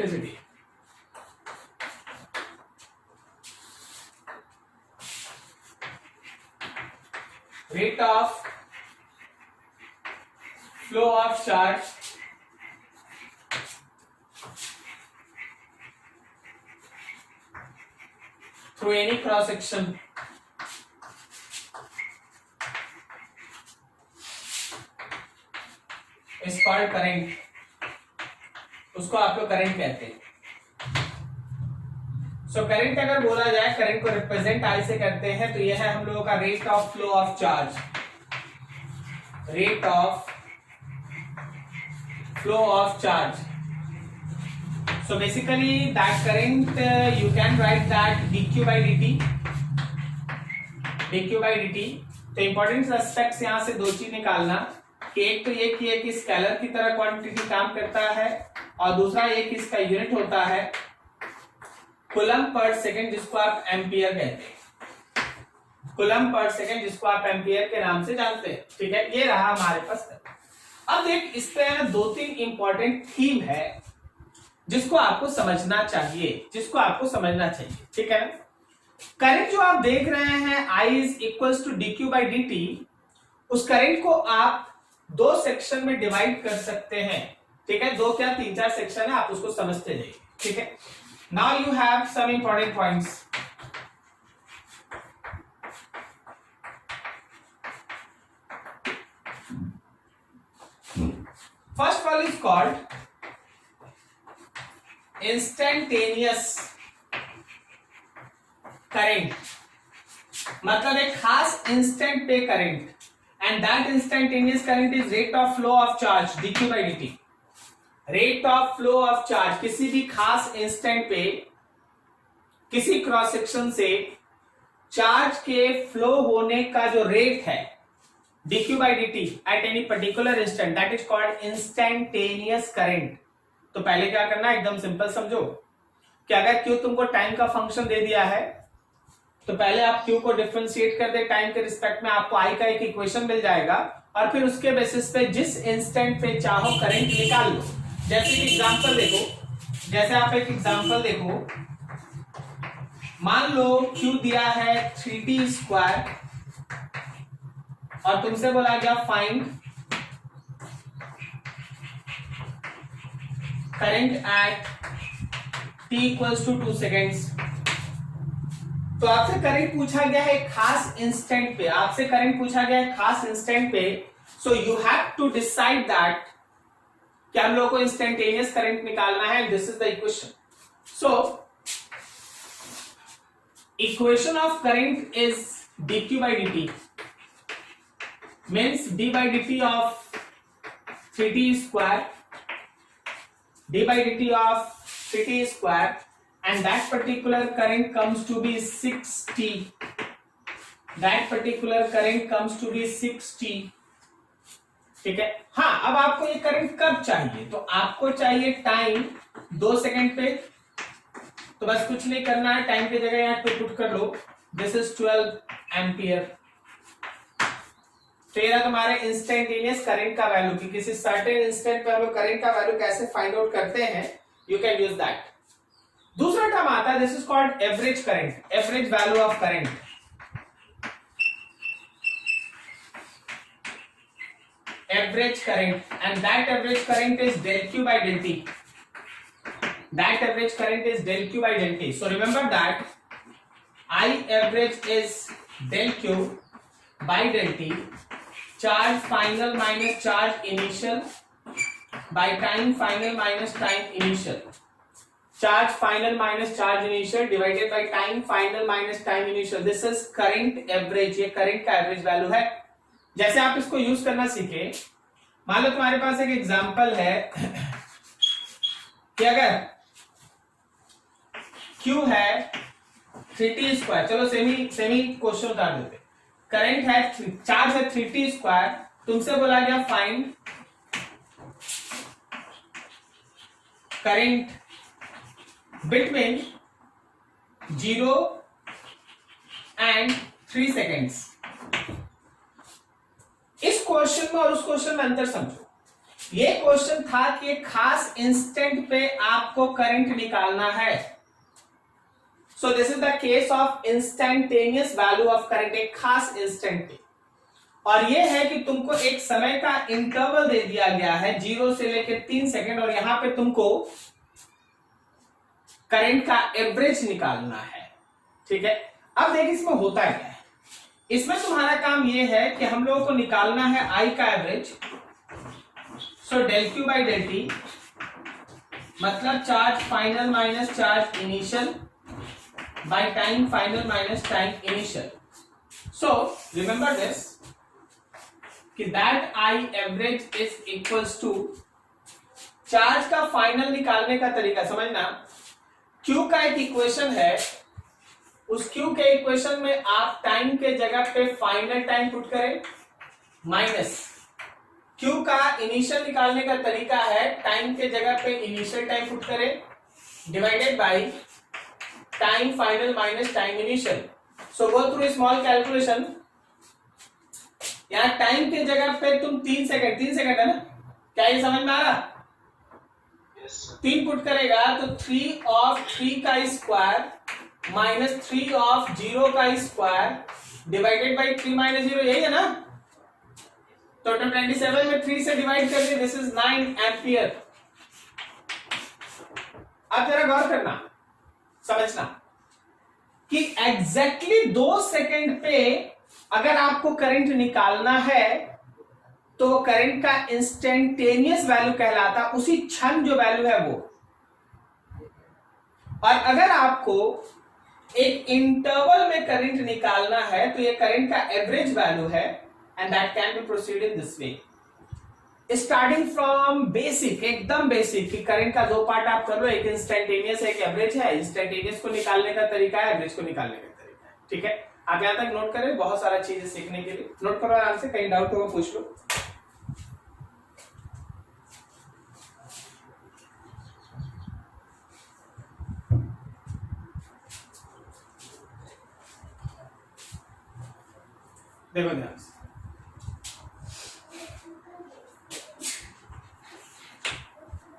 Electricity. Rate of flow of charge through any cross section is called current, उसको आप लोग current कहते हैं। सो करंट अगर बोला जाए, करंट को रिप्रेजेंट आई से करते हैं, तो यह है हम लोगों का rate of flow of charge, rate of flow of charge. So basically that current you can write that dq by dt, dq by dt। तो इंपॉर्टेंट एस्पेक्ट्स यहां से दो चीज निकालना कि एक तो ये कि स्केलर की तरह क्वांटिटी काम करता है, और दूसरा ये कि इसका यूनिट होता है कूलम पर सेकंड, जिसको आप एम्पियर कहते हैं, कूलम पर सेकंड जिसको आप एम्पियर के नाम से जानते हैं। ठीक है, ये रहा हमारे पास। अब देख, इस पे दो तीन इंपॉर्टेंट थीम है जिसको आपको समझना चाहिए, जिसको आपको समझना चाहिए। ठीक है ना। करंट जो आप देख रहे हैं I is equals to dq by dt, उस करंट को आप दो सेक्शन में डिवाइड कर सकते हैं। ठीक है, दो क्या तीन चार सेक्शन है, आप उसको समझते जाइए। ठीक है, now you have some important points. First one is called instantaneous current, मतलब एक खास इंस्टेंट पे current, and that instantaneous current is rate of flow of charge dq by dt। Rate of flow of charge, किसी भी खास instant पे किसी cross section से चार्ज के फ्लो होने का जो रेट है dq by dt at any particular instant, that is called instantaneous current। तो पहले क्या करना है, एकदम सिंपल समझो कि अगर Q तुमको टाइम का फंक्शन दे दिया है, तो पहले आप Q को डिफरेंशिएट कर दे टाइम के रिस्पेक्ट में, आपको I का एक इक्वेशन मिल जाएगा, और फिर उसके बेसिस पे जिस इंस्टेंट पे चाहो करंट निकाल लो। जैसे कि एग्जांपल देखो, जैसे आप एक एग्जांपल देखो, मान लो Q दिया है 3t स्क्वायर, और तुमसे बोला गया find current at t equals to 2 seconds. तो आपसे करंट पूछा गया है खास इंस्टेंट पे, आपसे करंट पूछा गया है खास इंस्टेंट पे। So you have to decide that कि हम लोगों को इंस्टेंटेनियस करंट निकालना है। This is the equation. So equation of current is dq by dt means d by dt of 3t square, d by dt of 3t square, and that particular current comes to be 6t, that particular current comes to be 6t। ठीक है, हाँ, अब आपको ये current कब चाहिए, तो आपको चाहिए टाइम 2 सेकेंड पे। तो बस कुछ नहीं करना है, टाइम पे जगह यहाँ पे पुट कर लो, दिस इज 12 एम्पियर। तो ये तुम्हारे इंस्टेंटेनियस करंट का वैल्यू, कि किसी सर्टेन इंस्टेंट पे हम लोग करंट का वैल्यू कैसे फाइंड आउट करते हैं, यू कैन यूज दैट। दूसरा टर्म आता है, this is called average current, average value of current. Average current, and that average current is del q by del t, that average current is del q by del t। so remember that I average is del q by del t, charge final minus charge initial by time final minus time initial, charge final minus charge initial divided by time final minus time initial। this is current average, ये current का average value है। जैसे आप इसको use करना सीखे, मान लो तुम्हारे पास एक एग्जांपल है कि अगर Q है 3t स्क्वायर, चलो सेमी क्वेश्चन उतार देते। करंट है, चार्ज है 3t स्क्वायर, तुमसे बोला गया find current between 0 and 3 seconds. इस क्वेश्चन में और उस क्वेश्चन में अंतर समझो। ये क्वेश्चन था कि एक खास इंस्टेंट पे आपको करंट निकालना है। So this is the case of instantaneous value of current, एक खास इंस्टेंट पे। और ये है कि तुमको एक समय का इंटरवल दे दिया गया है 0 से लेकर 3 सेकेंड, और यहां पे तुमको करंट का एवरेज निकालना है। ठीक है, अब देखिए इसमें होता क्या है। इसमें तुम्हारा काम ये है कि हम लोगों को निकालना है आई का average. So del Q by del T, मतलब charge final minus charge initial by time final minus time initial. So remember this कि that I average is equals to charge का फाइनल निकालने का तरीका समझना। क्यू का एक इक्वेशन है, उस क्यू के इक्वेशन में आप टाइम के जगह पे फाइनल टाइम पुट करें, माइनस क्यू का इनिशियल निकालने का तरीका है टाइम के जगह पे इनिशियल टाइम पुट करें, divided by time final minus time initial. So go through small calculation. यहां टाइम के जगह पे तुम 3 सेकंड है ना, क्या ये समझ में आ रहा? 3 पुट करेगा तो 3 ऑफ 3 का स्क्वायर माइनस 3 ऑफ 0 का स्क्वायर डिवाइडेड बाई 3 माइनस 0, यही है ना। तो 27 में 3 से डिवाइड कर दिया, दिस इज 9 एम्पियर। अब जरा गौर करना, समझना कि एग्जैक्टली 2 सेकंड पे अगर आपको करंट निकालना है तो करंट का इंस्टेंटेनियस वैल्यू कहलाता, उसी क्षण जो वैल्यू है वो। और अगर आपको एक इंटरवल में करंट निकालना है तो ये करंट का एवरेज वैल्यू है, and that can be proceed in this way. Starting from basic, एकदम बेसिक कि करंट का 2 पार्ट आप कर लो, एक इंस्टेंटेनियस एक एवरेज है। इंस्टेंटेनियस को निकालने का तरीका है, एवरेज को निकालने का तरीका है। ठीक है, आप यहां तक नोट करें, बहुत सारा चीजें सीखने के लिए नोट करो आराम से, कहीं डाउट होगा पूछ लो। देखो ध्यान से,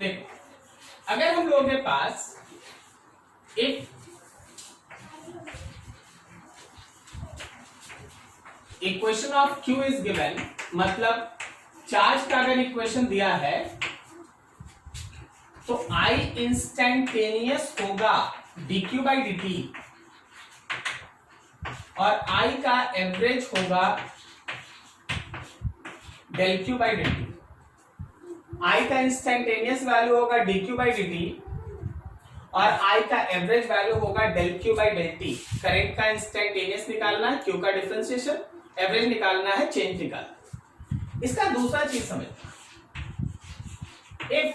देखो अगर हम लोगों के पास एक equation of Q is given, मतलब चार्ज का अगर इक्वेशन दिया है तो आई इंस्टेंटेनियस होगा dq बाई dt और आई का एवरेज होगा del Q by del T. I का इंस्टेंटेनियस वैल्यू होगा dq बाई dt और आई का एवरेज वैल्यू होगा del Q by del T. Current का इंस्टेंटेनियस निकालना है, क्यू का डिफरेंशिएशन, एवरेज निकालना है, चेंज निकालना। इसका दूसरा चीज समझना, if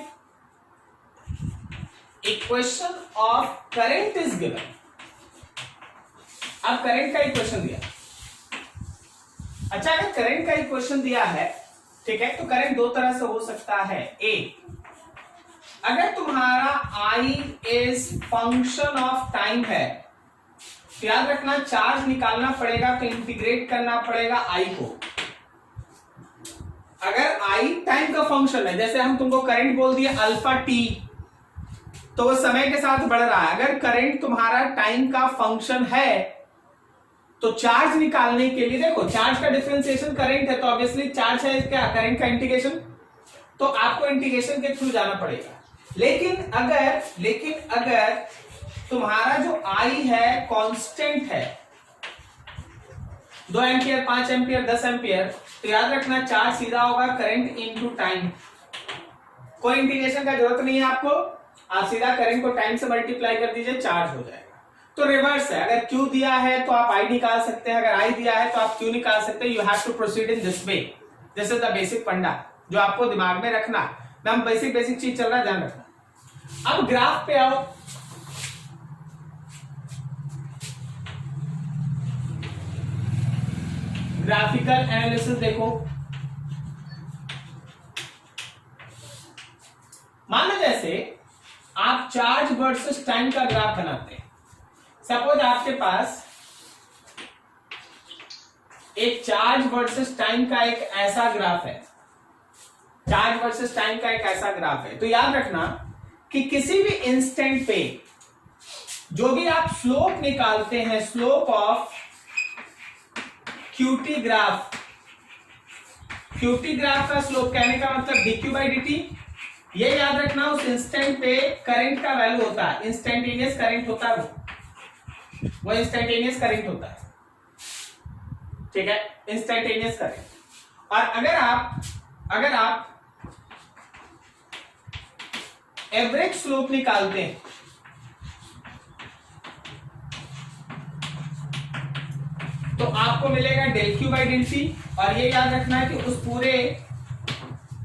equation of current is given, अब करंट का इक्वेशन दिया। अच्छा, अगर करंट का इक्वेशन दिया है, ठीक है, तो करंट 2 तरह से हो सकता है। ए, अगर तुम्हारा I is function of time है, तो याद रखना चार्ज निकालना पड़ेगा तो इंटीग्रेट करना पड़ेगा आई को। अगर आई टाइम का फंक्शन है, जैसे हम तुमको करंट बोल दिए अल्फा टी, तो वो समय के साथ बढ़ रहा है। अगर करंट तुम्हारा टाइम का फंक्शन है तो चार्ज निकालने के लिए, देखो चार्ज का डिफरेंशिएशन करंट है, तो ऑब्वियसली चार्ज है क्या, करंट का इंटीग्रेशन, तो आपको इंटीग्रेशन के थ्रू जाना पड़ेगा। लेकिन अगर तुम्हारा जो आई है कांस्टेंट है, 2 एम्पियर, 5 एम्पियर, 10 एम्पियर, तो याद रखना चार्ज सीधा होगा करंट इनटू टाइम। कोई इंटीग्रेशन का जरूरत नहीं है आपको, आप सीधा करंट को टाइम से मल्टीप्लाई कर दीजिए, चार्ज हो जाएगा। तो रिवर्स है, अगर Q दिया है तो आप I निकाल सकते हैं, अगर I दिया है तो आप Q निकाल सकते हैं। You have to proceed in this way, this is the basic funda जो आपको दिमाग में रखना। हम बेसिक चीज चल रहा है, ध्यान रखना। अब ग्राफ पे आओ, ग्राफिकल एनालिसिस देखो। मान लो जैसे आप चार्ज वर्सेस टाइम का ग्राफ बनाते हैं। सपोज आपके पास एक चार्ज वर्सेस टाइम का एक ऐसा ग्राफ है, चार्ज वर्सेस टाइम का एक ऐसा ग्राफ है। तो याद रखना कि किसी भी इंस्टेंट पे जो भी आप स्लोप निकालते हैं, slope of QT graph, QT graph का स्लोप कहने का मतलब dq बाई dt, ये याद रखना उस इंस्टेंट पे करंट का वैल्यू होता है, इंस्टेंटेनियस करंट होता है, वो इंस्टेंटेनियस करंट होता है, ठीक है, इंस्टेंटेनियस करंट। और अगर आप एवरेज स्लोप निकालते हैं तो आपको मिलेगा del Q by del T, और ये याद रखना है कि उस पूरे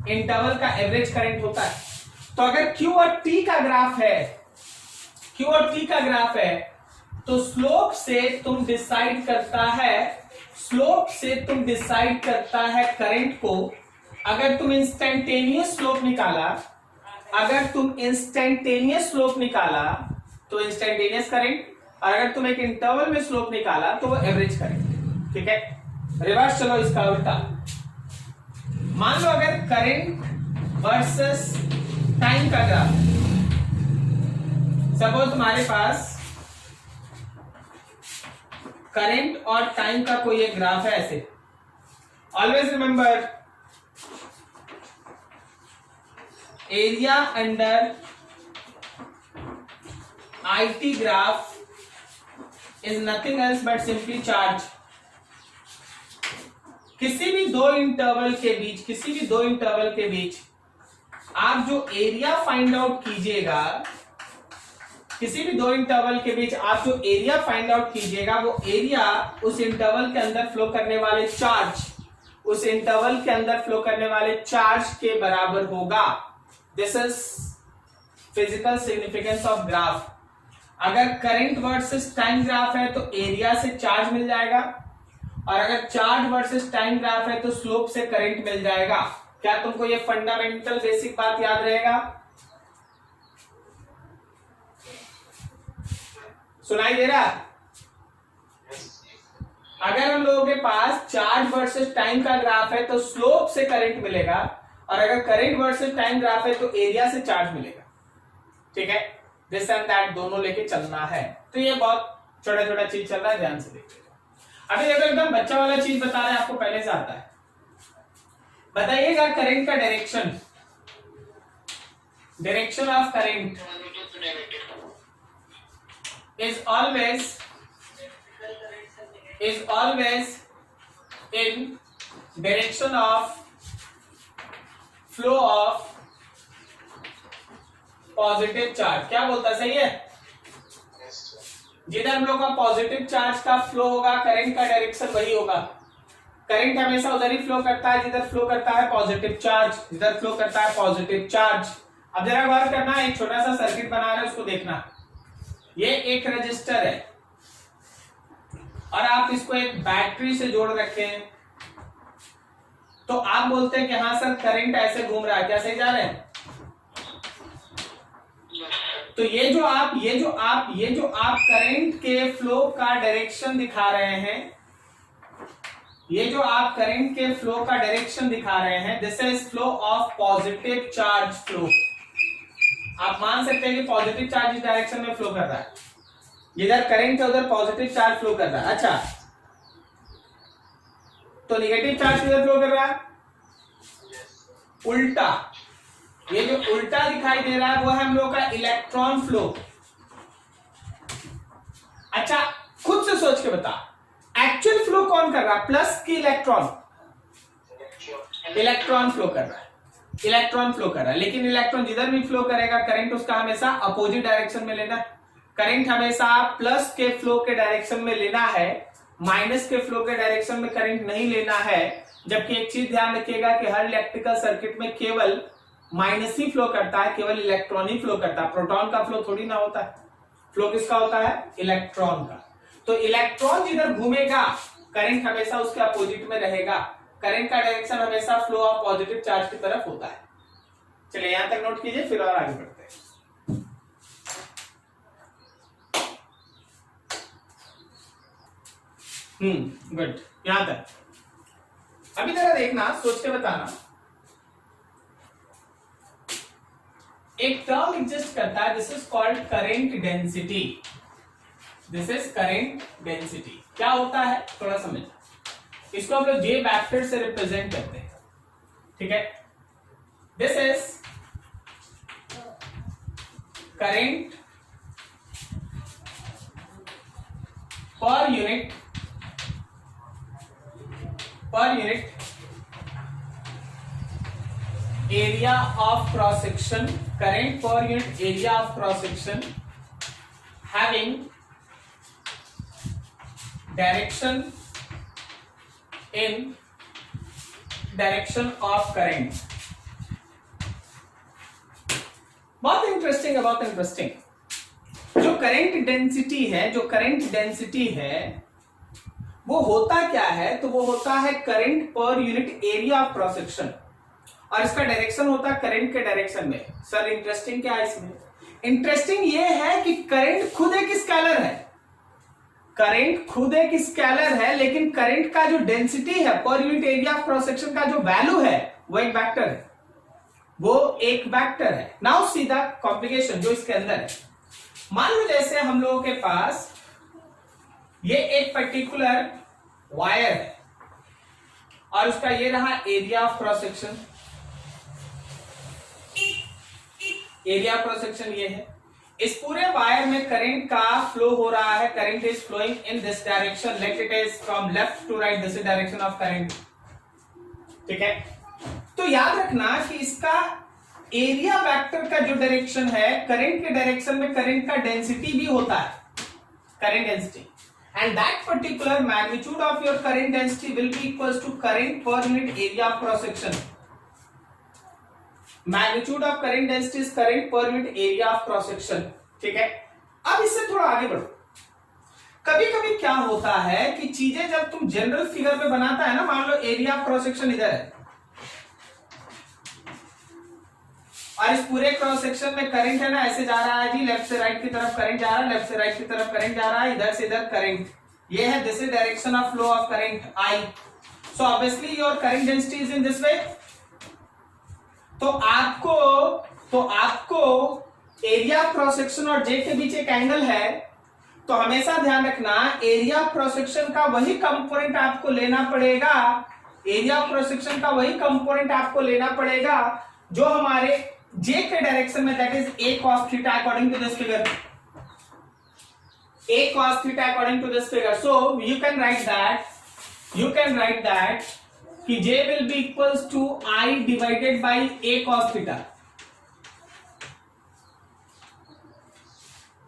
इंटरवल का एवरेज करंट होता है। तो अगर Q और T का ग्राफ है, Q और T का ग्राफ है, तो स्लोप से तुम डिसाइड करता है, स्लोप से तुम डिसाइड करता है करंट को। अगर तुम इंस्टेंटेनियस स्लोप निकाला, अगर तुम इंस्टेंटेनियस स्लोप निकाला तो इंस्टेंटेनियस करंट, और अगर तुम एक इंटरवल में स्लोप निकाला तो वो एवरेज करंट, ठीक है। रिवर्स चलो इसका उल्टा, मान लो अगर करंट वर्सेस टाइम का ग्राफ, सपोज तुम्हारे पास करंट और टाइम का कोई एक ग्राफ है ऐसे। Always remember, area under IT graph is nothing else but simply charge। किसी भी दो इंटरवल के बीच आप जो एरिया फाइंड आउट कीजिएगा, किसी भी दो इंटरवल के बीच आप जो एरिया फाइंड आउट कीजिएगा, वो एरिया उस इंटरवल के अंदर फ्लो करने वाले चार्ज, उस इंटरवल के अंदर फ्लो करने वाले चार्ज के बराबर होगा। This is physical significance of graph. अगर करंट वर्सेस टाइम ग्राफ है तो एरिया से चार्ज मिल जाएगा, और अगर चार्ज वर्सेस टाइम ग्राफ है तो स्लोप से करंट मिल जाएगा। क्या तुमको ये फंडामेंटल बेसिक बात याद रहेगा? सुनाई दे रहा? अगर हम लोगों के पास चार्ज वर्सेस टाइम का ग्राफ है तो स्लोप से करंट मिलेगा, और अगर करंट वर्सेस टाइम ग्राफ है तो एरिया से चार्ज मिलेगा, ठीक है। दिस एंड दैट दोनों लेके चलना है। तो ये बहुत छोटा छोटा चीज चल रहा है, ध्यान से देखिएगा। अभी देखो एकदम बच्चा वाला चीज बता रहे हैं, आपको पहले से आता है। बताइएगा करंट का direction, direction of current is always in direction of flow of positive charge. क्या बोलता है, सही है? जिधर हम लोग का पॉजिटिव चार्ज का फ्लो होगा, करंट का डायरेक्शन वही होगा। करंट हमेशा उधर ही फ्लो करता है जिधर फ्लो करता है पॉजिटिव चार्ज, जिधर फ्लो करता है पॉजिटिव चार्ज। अब जरा गौर करना, एक छोटा सा सर्किट बना रहे हैं, उसको देखना। ये एक रजिस्टर है और आप इसको एक बैटरी से जोड़ रखे हैं, तो आप बोलते हैं कि हाँ सर करंट ऐसे घूम रहा है, क्या सही जा रहे हैं? तो ये जो आप करंट के फ्लो का डायरेक्शन दिखा रहे हैं, ये जो आप करंट के फ्लो का डायरेक्शन दिखा रहे हैं, this is flow of positive charge flow. आप मान सकते हैं कि पॉजिटिव चार्ज इस डायरेक्शन में फ्लो कर रहा है, जिधर करंट है उधर पॉजिटिव चार्ज फ्लो कर रहा है। अच्छा, तो नेगेटिव चार्ज किधर फ्लो कर रहा है? उल्टा। ये जो उल्टा दिखाई दे रहा है वो है हम लोग का इलेक्ट्रॉन फ्लो। अच्छा, खुद से सोच के बता, एक्चुअल फ्लो कौन कर रहा है, प्लस की इलेक्ट्रॉन? इलेक्ट्रॉन फ्लो कर रहा है, इलेक्ट्रॉन फ्लो कर रहा है। लेकिन इलेक्ट्रॉन जिधर भी फ्लो करेगा करंट उसका हमेशा अपोजिट डायरेक्शन में लेना है। करंट हमेशा प्लस के फ्लो के डायरेक्शन में लेना है, माइनस के फ्लो के डायरेक्शन में करंट नहीं लेना है। जबकि एक चीज ध्यान रखिएगा कि हर इलेक्ट्रिकल सर्किट में केवल माइनस ही फ्लो करता है, केवल इलेक्ट्रॉन ही फ्लो करता है। प्रोटॉन का फ्लो थोड़ी ना होता है। फ्लो किसका होता है? इलेक्ट्रॉन का। तो इलेक्ट्रॉन जिधर घूमेगा करंट हमेशा उसके अपोजिट में रहेगा। करंट का डायरेक्शन हमेशा फ्लो ऑफ पॉजिटिव चार्ज की तरफ होता है। चलिए यहां तक नोट कीजिए, फिर और आगे बढ़ते हैं। गुड, यहां तक। अभी जरा देखना, सोच के बताना, एक टर्म एग्जिस्ट करता है, this is called current density. This is current density. क्या होता है थोड़ा समझ, इसको हम लोग जे वेक्टर से रिप्रेजेंट करते हैं, ठीक है। This is current per unit area of cross section, current per unit area of cross section having direction in direction of current। बहुत इंटरेस्टिंग है, बहुत इंटरेस्टिंग। जो करंट डेंसिटी है, जो करंट डेंसिटी है वो होता क्या है, तो वो होता है current per unit area of cross section, और इसका डायरेक्शन होता है करंट के डायरेक्शन में। सर इंटरेस्टिंग क्या है इसमें? इंटरेस्टिंग ये है कि करंट खुद एक स्केलर है, करंट खुद एक स्केलर है, लेकिन करंट का जो डेंसिटी है पर unit area of cross section का जो वैल्यू है वो एक वेक्टर है, वो एक वेक्टर है। नाउ सी द कॉम्प्लिकेशन जो इसके अंदर है। मान लो जैसे हम लोगों के पास ये एक पर्टिकुलर वायर है और उसका ये रहा area of cross section, area cross section ये है। इस पूरे वायर में करंट का फ्लो हो रहा है, current is flowing in this direction, let it is from left to right, this is direction of current, ठीक है। तो याद रखना कि इसका एरिया वेक्टर का जो डायरेक्शन है, करंट के डायरेक्शन में करंट का डेंसिटी भी होता है, current density, and that particular magnitude of your current density will be equals to current per unit area of cross section। Magnitude of current density is current per unit area of cross section, ठीक है। अब इससे थोड़ा आगे बढ़ो। कभी कभी क्या होता है कि चीजें जब तुम जनरल फिगर में बनाता है ना, मान लो एरिया ऑफ क्रॉस सेक्शन इधर है और इस पूरे क्रॉस सेक्शन में करंट है ना, ऐसे जा रहा है जी, लेफ्ट से राइट की तरफ करंट जा रहा है, लेफ्ट से राइट की तरफ करंट जा रहा है, इधर से इधर करंट, ये है, this is direction of flow of current I. So obviously your current density is in this वे। तो आपको एरिया क्रॉस सेक्शन और जे के बीच एक एंगल है, तो हमेशा ध्यान रखना एरिया क्रॉस सेक्शन का वही कंपोनेंट आपको लेना पड़ेगा, एरिया क्रॉस सेक्शन का वही कंपोनेंट आपको लेना पड़ेगा जो हमारे जे के डायरेक्शन में, that is A cos theta according to this figure, a cos theta according to this figure। So you can write that कि j will be equals to I divided by a cos theta।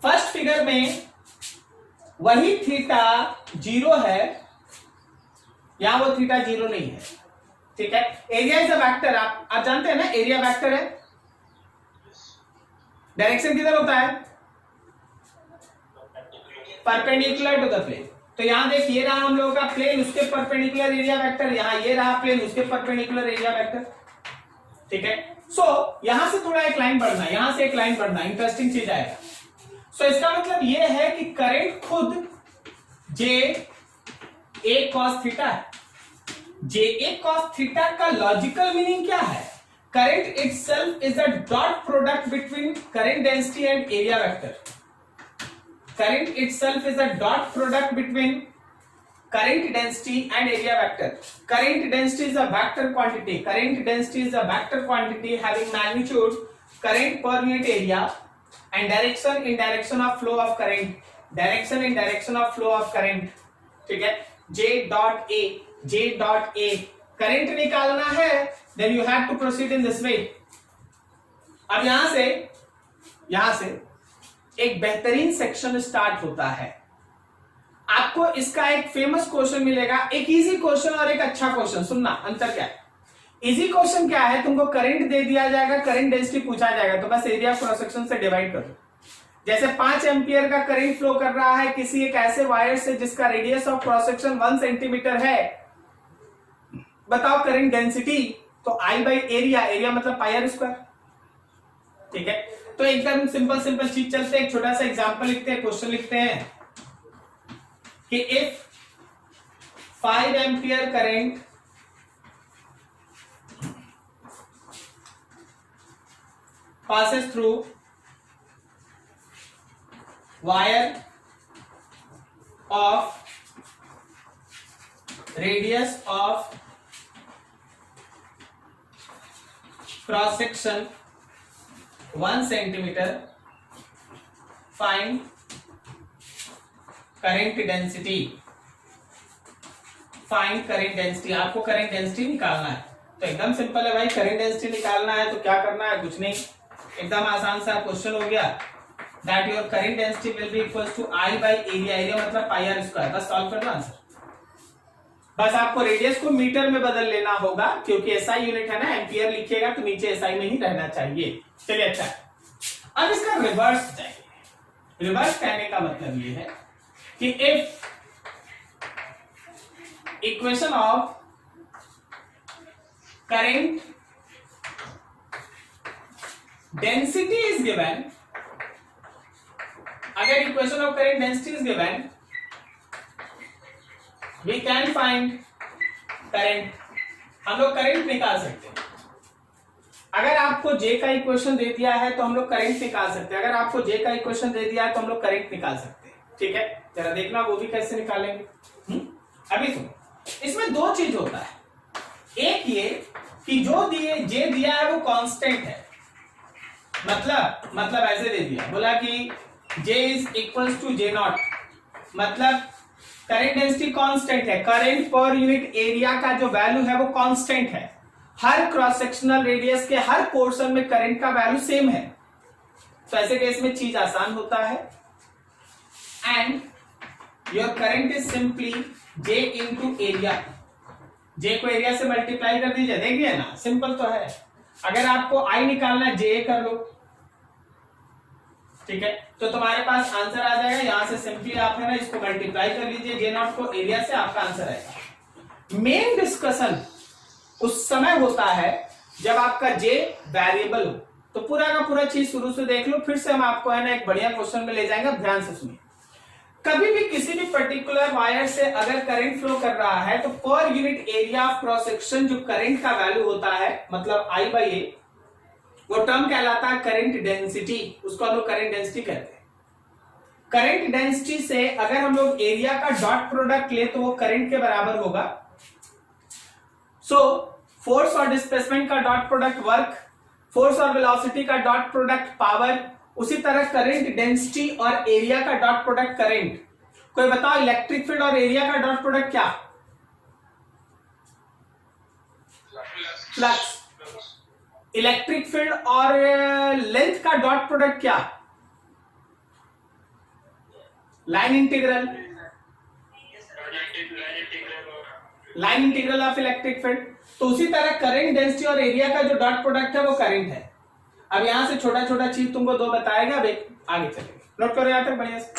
First figure में वही theta zero है, यहां वो theta zero नहीं है, ठीक है। एरिया इज अ वेक्टर, आप जानते हैं ना, एरिया वेक्टर है, डायरेक्शन किधर होता है, परपेंडिकुलर टू द प्लेन। तो यहां देख, ये रहा हम लोगों का प्लेन, उसके परपेंडिकुलर एरिया वेक्टर, यहां ये रहा प्लेन, उसके परपेंडिकुलर एरिया वेक्टर, ठीक है। सो यहां से थोड़ा एक लाइन बढ़ना, यहां से एक लाइन बढ़ना, इंटरेस्टिंग चीज आएगा। सो इसका मतलब ये है कि करंट खुद जे ए कॉस थीटा है। जे ए कॉस थीटा का लॉजिकल मीनिंग क्या है? Current itself is a dot product between current density and area vector. Current itself is a dot product between current density and area vector। Current density is a vector quantity। Current density is a vector quantity having magnitude current per unit area and direction in direction of flow of current। Direction in direction of flow of current, ठीक है। J dot A current निकालना है, then you have to proceed in this way। अब यहां से एक बेहतरीन section start होता है। आपको इसका एक फेमस क्वेश्चन मिलेगा, एक इजी क्वेश्चन और एक अच्छा क्वेश्चन। सुनना अंतर क्या है। इजी क्वेश्चन क्या है, तुमको करंट दे दिया जाएगा, करंट डेंसिटी पूछा जाएगा, तो बस एरिया क्रॉस सेक्शन से डिवाइड कर दो। जैसे 5 एम्पियर का करंट फ्लो कर रहा है किसी एक ऐसे वायर से जिसका radius of cross section 1 centimetre है, बताओ करंट डेंसिटी, तो आई बाई एरिया मतलब पाई आर स्क्वायर, ठीक है। तो एकदम सिंपल चीज चलते हैं, एक छोटा सा एग्जांपल लिखते हैं, क्वेश्चन लिखते हैं कि if 5 ampere current passes through wire of radius of cross section 1 centimeter, find current density. Find current density, आपको करंट डेंसिटी निकालना है। तो एकदम सिंपल है भाई, करंट डेंसिटी निकालना है तो क्या करना है, कुछ नहीं, एकदम आसान सा क्वेश्चन हो गया। That your current density will be equals to I by area, area मतलब पाई आर स्क्वायर। बस सॉल्व कर दो आंसर। बस आपको रेडियस को मीटर में बदल लेना होगा, क्योंकि एसआई यूनिट है ना, एम्पियर लिखिएगा तो नीचे एसआई में ही रहना चाहिए। चलिए अच्छा, अब इसका रिवर्स चाहिए। रिवर्स कहने का मतलब ये है कि if equation of current density is given, अगर equation of current density is given, we can find current, हम लोग करंट निकाल सकते हैं। अगर आपको जे का इक्वेशन दे दिया है तो हम लोग करंट निकाल सकते हैं, अगर आपको जे का इक्वेशन दे दिया है तो हम लोग करंट निकाल सकते हैं। ठीक है, जरा देखना वो भी कैसे निकालेंगे। अभी सुनो, इसमें दो चीज होता है। एक ये कि जो जे दिया है वो कांस्टेंट है, मतलब ऐसे दे दिया, बोला कि J is equals to J naught, मतलब करंट डेंसिटी कांस्टेंट है, करंट पर यूनिट एरिया का जो वैल्यू है वो कांस्टेंट है, हर क्रॉस सेक्शनल रेडियस के हर पोर्शन में करंट का वैल्यू सेम है। तो ऐसे केस में चीज आसान होता है, and your current is simply J into area. J को एरिया से मल्टीप्लाई कर दीजिए, देखिए ना, सिंपल तो है। अगर आपको I निकालना है, J कर लो, ठीक है, तो तुम्हारे पास आंसर आ जाएगा। यहां से सिंपली आप है ना इसको मल्टीप्लाई कर लीजिए, J नॉट को एरिया से, आपका आंसर आएगा। मेन डिस्कशन उस समय होता है जब आपका J वेरिएबल हो। तो पूरा का पूरा चीज शुरू से देख लो, फिर से हम आपको है ना एक बढ़िया क्वेश्चन में ले जाएंगे, ध्यान से सुनिए। कभी भी किसी भी पर्टिकुलर वायर से अगर करंट फ्लो कर रहा है तो पर unit area of cross section जो करंट का वैल्यू होता है, मतलब I बाई ए, वो टर्म कहलाता है करंट डेंसिटी, उसको हम लोग करंट डेंसिटी कहते हैं। करंट डेंसिटी से अगर हम लोग एरिया का डॉट प्रोडक्ट ले तो वो करंट के बराबर होगा। सो फोर्स और डिस्प्लेसमेंट का डॉट प्रोडक्ट वर्क, फोर्स और वेलोसिटी का डॉट प्रोडक्ट पावर, उसी तरह करंट डेंसिटी और एरिया का डॉट प्रोडक्ट करंट। कोई बताओ इलेक्ट्रिक फील्ड और एरिया का डॉट प्रोडक्ट क्या? फ्लक्स। इलेक्ट्रिक फील्ड और लेंथ का डॉट प्रोडक्ट क्या? Line integral. Line integral of electric field. तो उसी तरह करंट डेंसिटी और एरिया का जो डॉट प्रोडक्ट है वो करंट है। अब यहां से छोटा छोटा चीज तुमको दो बताएगा, अब आगे चलेंगे, नोट करो यहां तक बढ़िया से।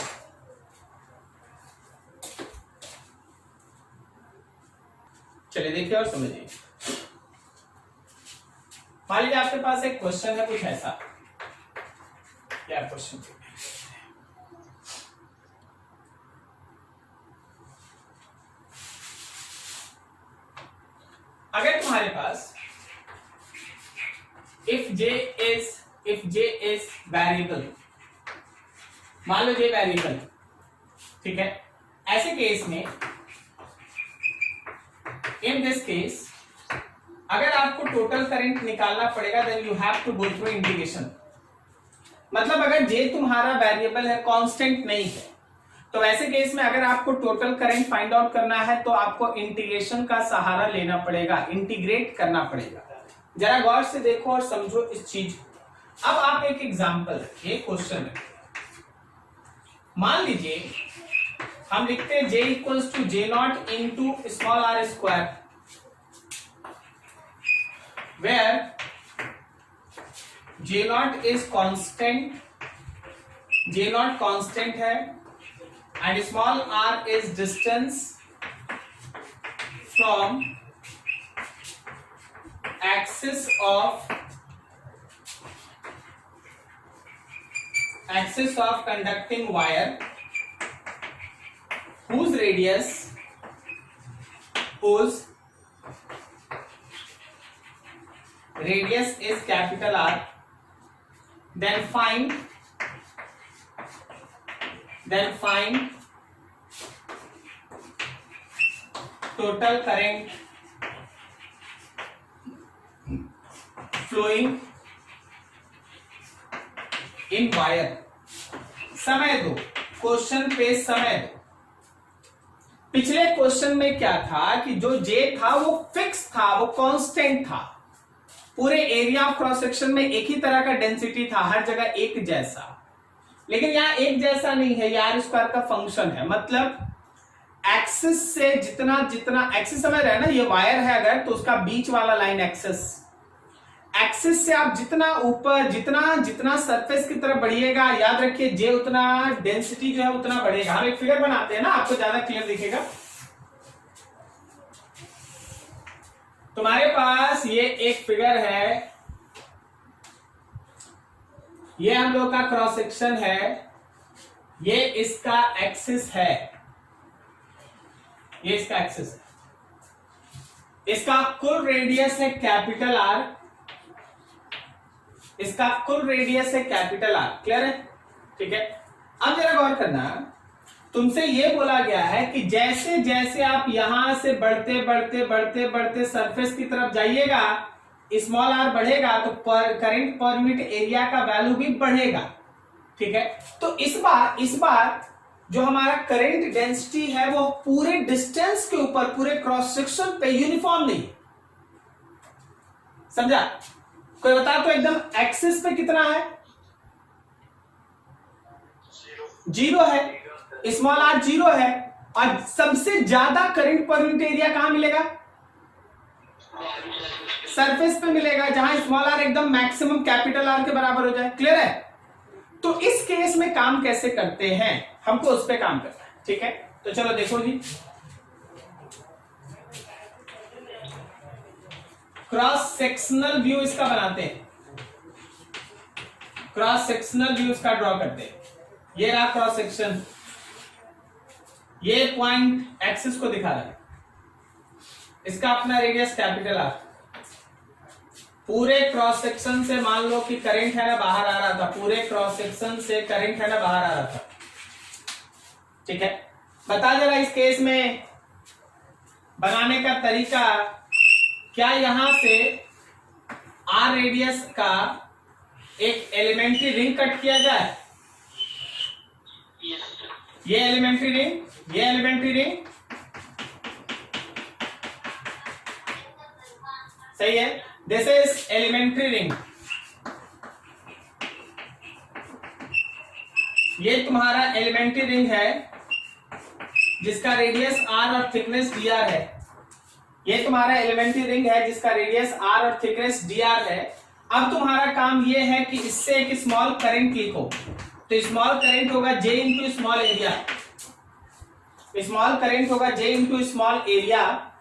चलिए देखिए और समझिए। मान लीजिए आपके पास एक क्वेश्चन है कुछ ऐसा, क्या क्वेश्चन, अगर तुम्हारे पास if J is variable, मान लो J वेरिएबल, ठीक है, ऐसे केस में in this case अगर आपको टोटल करंट निकालना पड़ेगा then you have to go through integration. मतलब अगर J तुम्हारा वेरिएबल है, कांस्टेंट नहीं है, तो ऐसे केस में अगर आपको टोटल करंट फाइंड आउट करना है तो आपको इंटीग्रेशन का सहारा लेना पड़ेगा, इंटीग्रेट करना पड़ेगा। जरा गौर से देखो और समझो इस चीज को। अब आप एक एग्जांपल, एक क्वेश्चन है, मान लीजिए हम लिखते हैं J equals to J not into small r square, where J not is constant, J not constant है and small r is distance from axis of conducting wire whose radius is capital R then find total current flowing in wire. समय दो, question पे समय दो. पिछले question में क्या था कि जो J था वो फिक्स था, वो कांस्टेंट था. पूरे एरिया ऑफ क्रॉस सेक्शन में एक ही तरह का डेंसिटी था, हर जगह एक जैसा. लेकिन यहां एक जैसा नहीं है, आर स्क्वायर का फंक्शन है. मतलब एक्सिस से जितना जितना एक्सिस समझ रहे हैं ना, ये वायर है अगर, तो उसका बीच वाला लाइन एक्सिस से आप जितना ऊपर जितना जितना सरफेस की तरफ बढ़िएगा, याद रखिए जे उतना डेंसिटी जो है उतना बढ़ेगा. हम एक फिगर बनाते हैं ना, आपको ज्यादा क्लियर दिखेगा. तुम्हारे पास ये एक फिगर है, ये हम लोग का क्रॉस सेक्शन है, ये इसका एक्सिस है, ये इसका एक्सिस है. इसका कुल रेडियस है कैपिटल आर, इसका कुल रेडियस है कैपिटल आर. क्लियर है? ठीक है. अब जरा गौर करना, तुमसे यह बोला गया है कि जैसे जैसे आप यहां से बढ़ते बढ़ते बढ़ते बढ़ते सरफेस की तरफ जाइएगा, स्मॉल आर बढ़ेगा तो करंट पर यूनिट एरिया का वैल्यू भी बढ़ेगा. ठीक है. तो इस बार जो हमारा करंट डेंसिटी है वो पूरे डिस्टेंस के ऊपर, पूरे क्रॉस सेक्शन पे यूनिफॉर्म नहीं. समझा? कोई बता तो एकदम एक्सिस पे कितना है? 0 है. स्मॉल आर 0 है. और सबसे ज्यादा करंट पर यूनिट एरिया कहां मिलेगा? सरफेस पे मिलेगा, जहां स्मॉल आर एकदम मैक्सिमम कैपिटल आर के बराबर हो जाए. क्लियर है? तो इस केस में काम कैसे करते हैं, हमको उस पे काम करना है. ठीक है. तो चलो देखो जी, क्रॉस सेक्शनल व्यू इसका बनाते हैं. क्रॉस सेक्शनल व्यू इसका ड्रॉ करते हैं. ये रहा क्रॉस सेक्शन, ये पॉइंट एक्सिस को दिखा रहा है, इसका अपना रेडियस कैपिटल आर. पूरे क्रॉस सेक्शन से मान लो कि करंट है ना बाहर आ रहा था, पूरे क्रॉस सेक्शन से करंट है ना बाहर आ रहा था. ठीक है. बता जरा इस केस में बनाने का तरीका, क्या यहां से आर रेडियस का एक एलिमेंट्री रिंग कट किया जाए? ये एलिमेंट्री रिंग, ये एलिमेंट्री रिंग सही है. This is elementary ring. ये तुम्हारा एलिमेंट्री रिंग है जिसका रेडियस आर और थिकनेस डी आर है. ये तुम्हारा एलिमेंट्री रिंग है जिसका रेडियस आर और थिकनेस डी आर है. अब तुम्हारा काम ये है कि इससे एक स्मॉल करंट लिखो. तो स्मॉल करंट होगा J into small area. Small current होगा J into small area,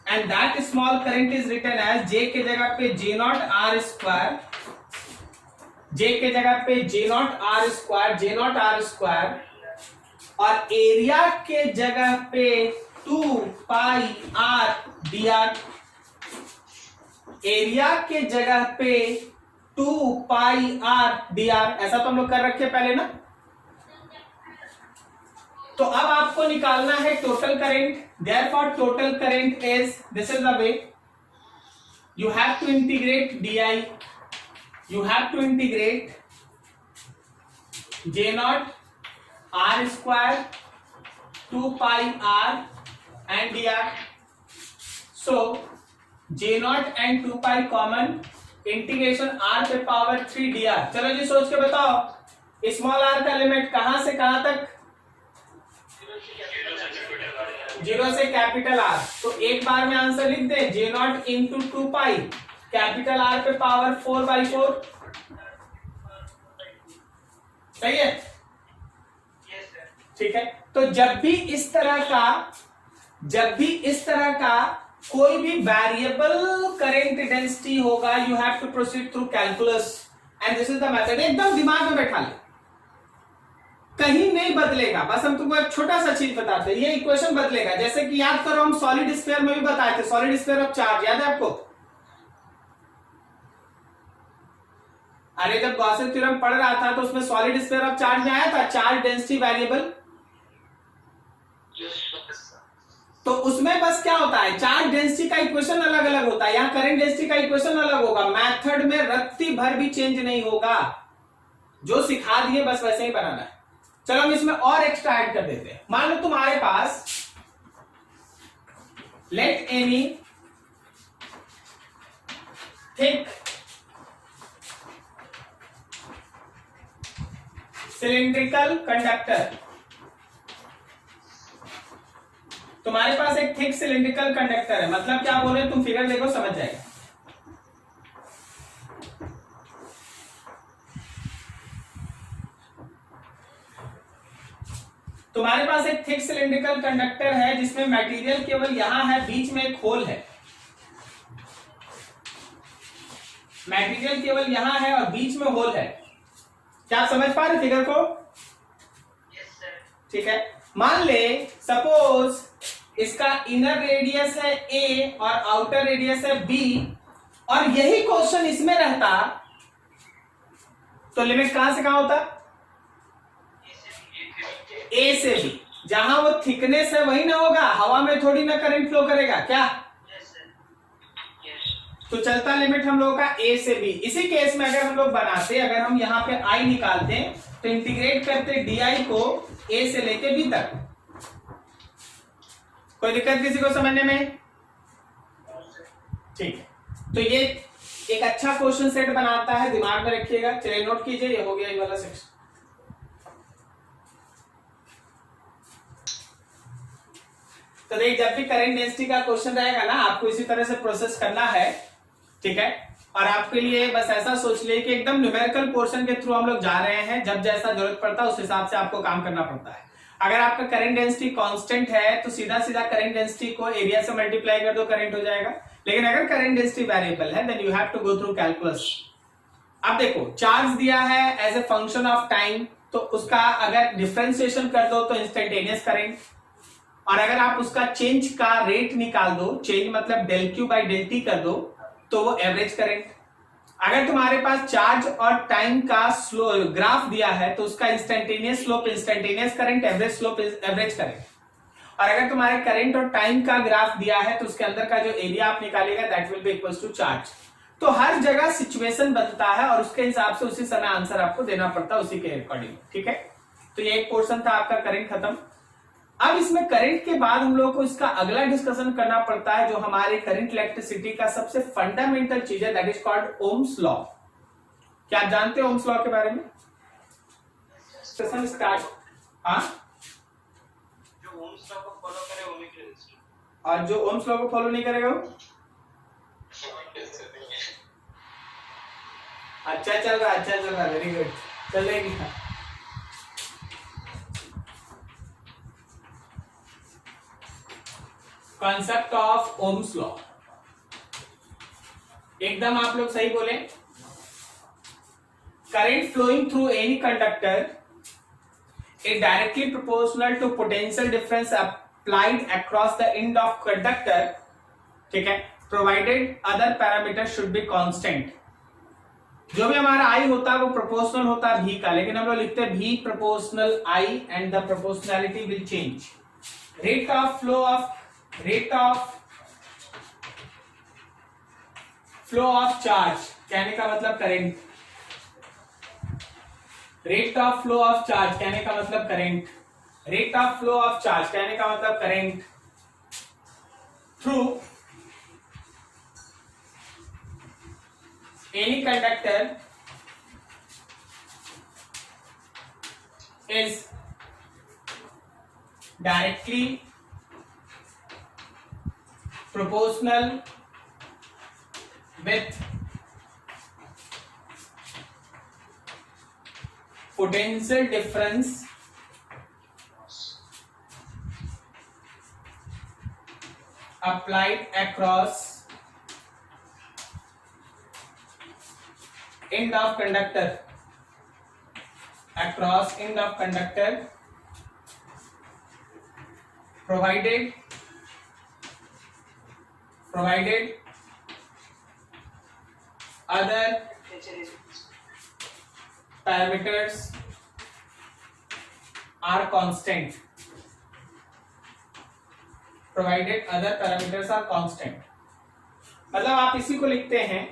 and that small current is written as J के जगह पे J naught R square, J के जगह पे J naught R square, J naught R square, और area के जगह पे 2 pi R D R. Area के जगह पे 2 पाई आर डी आर. ऐसा तो हम लोग कर रखे पहले ना. तो अब आपको निकालना है total current. Therefore total current is, this is the way, you have to integrate D, you have to integrate J naught R square 2 pi R and dr. So J naught and 2 pi common, integration R पे power 3 dr. चलो जी सोच के बताओ, small r का limit कहां से कहां तक? 0 से कैपिटल R. तो एक बार में आंसर लिख दे, J not into 2 pi, capital R पे पावर 4/4. सही है? ठीक है. तो जब भी इस तरह का कोई भी वेरिएबल करंट डेंसिटी होगा, you have to proceed through calculus, and this is the method. एकदम दिमाग में बैठा ले, कहीं नहीं बदलेगा. बस हम तुमको एक छोटा सा चीज बताते हैं, ये इक्वेशन बदलेगा. जैसे कि याद करो, हम सॉलिड स्फीयर में भी बताए थे, सॉलिड स्फीयर ऑफ चार्ज, याद है आपको? अरे जब गॉसेस थ्योरम पढ़ रहा था तो उसमें सॉलिड स्फीयर ऑफ चार्ज में आया था चार्ज डेंसिटी वेरिएबल। तो उसमें बस क्या होता है, चार्ज डेंसिटी का इक्वेशन अलग अलग होता है, यहाँ करंट डेंसिटी का इक्वेशन अलग होगा, मेथड में रत्ती भर भी चेंज नहीं होगा, जो सिखा दिए बस वैसे ही बनाना है। चलो हम इसमें और एक्स्ट्रा ऐड कर देते हैं। मान लो तुम्हारे पास let any thick cylindrical conductor, तुम्हारे पास एक थिक सिलिंड्रिकल कंडक्टर है, मतलब क्या बोल रहे हैं तुम फिगर देखो समझ जाएगा। तुम्हारे पास एक थिक सिलिंड्रिकल कंडक्टर है जिसमें मटेरियल केवल यहां है, बीच में एक होल है, मटेरियल केवल यहां है और बीच में होल है। क्या आप समझ पा रहे फिगर को? ठीक है, मान ले सपोज इसका इनर रेडियस है a और आउटर रेडियस है b, और यही क्वेश्चन इसमें रहता तो लिमिट कहां से कहां होता? a से b। जहां वो थिकनेस है वही ना होगा, हवा में थोड़ी ना करंट फ्लो करेगा क्या? तो चलता लिमिट हम लोगों का a से b। इसी केस में अगर हम लोग बनाते, अगर हम यहां पे i निकालते तो इंटीग्रेट करते di को a से लेके b तक। कोई दिक्कत किसी को समझने में? ठीक है, तो ये एक अच्छा क्वेश्चन सेट बनाता है, दिमाग में रखिएगा। चलिए नोट कीजिए, ये हो गया ये वाला सेक्शन। तो देख, जब भी करंट डेंसिटी का क्वेश्चन रहेगा ना, आपको इसी तरह से प्रोसेस करना है, ठीक है। और आपके लिए बस ऐसा सोच लिए कि एकदम न्यूमेरिकल पोर्शन के थ्रू हम लोग जा रहे हैं, जब जैसा जरूरत पड़ता है उस हिसाब से आपको काम करना पड़ता है। अगर आपका करंट डेंसिटी कांस्टेंट है तो सीधा सीधा करंट डेंसिटी को एरिया से मल्टीप्लाई कर दो, करंट हो जाएगा। लेकिन अगर करंट डेंसिटी वेरिएबल है then you have to go through calculus. अब देखो, चार्ज दिया है as a function of time, तो उसका अगर डिफरेंशिएशन कर दो तो इंस्टेंटेनियस करंट, और अगर आप उसका चेंज का रेट निकाल दो, चेंज मतलब del Q by del T कर दो, तो वो एवरेज करंट। अगर तुम्हारे पास चार्ज और टाइम का स्लो ग्राफ दिया है तो उसका instantaneous slope instantaneous current, average slope average current. और अगर तुम्हारे करंट और टाइम का ग्राफ दिया है तो उसके अंदर का जो एरिया आप निकालेगा that will be equals to charge. तो हर जगह सिचुएशन बनता है और उसके हिसाब से उसी समय आंसर आपको देना पड़ता है, उसी के अकॉर्डिंग। ठीक है, तो ये एक पोर्शन था आपका करंट खत्म। अब इसमें करंट के बाद हम लोग को इसका अगला डिस्कशन करना पड़ता है, जो हमारे करंट इलेक्ट्रिसिटी का सबसे फंडामेंटल चीज है, that is called Ohm's law. क्या आप जानते हो ओम्स लॉ के बारे में? Discussion start. हाँ, जो ओम्स लॉ को फॉलो करे ओमिक रेजिस्टेंस, और जो ओम्स लॉ को फॉलो नहीं करेगा वो अच्छा चल रहा, वेरी गुड, चलेगी। कॉन्सेप्ट ऑफ ओम्स लॉ, एकदम आप लोग सही बोले। Current flowing through any conductor is directly proportional to potential difference applied across the end of conductor, ठीक है, provided other parameters should be constant। जो भी हमारा I होता है वो प्रोपोर्शनल होता है V का, लेकिन हम लोग लिखते हैं V proportional I and the proportionality will change। rate of flow of charge कहने का मतलब current, rate of flow of charge कहने का मतलब current, rate of flow of charge कहने का मतलब current through any conductor is directly proportional with potential difference applied across end of conductor, provided other parameters are constant provided other parameters are constant। मतलब आप इसी को लिखते हैं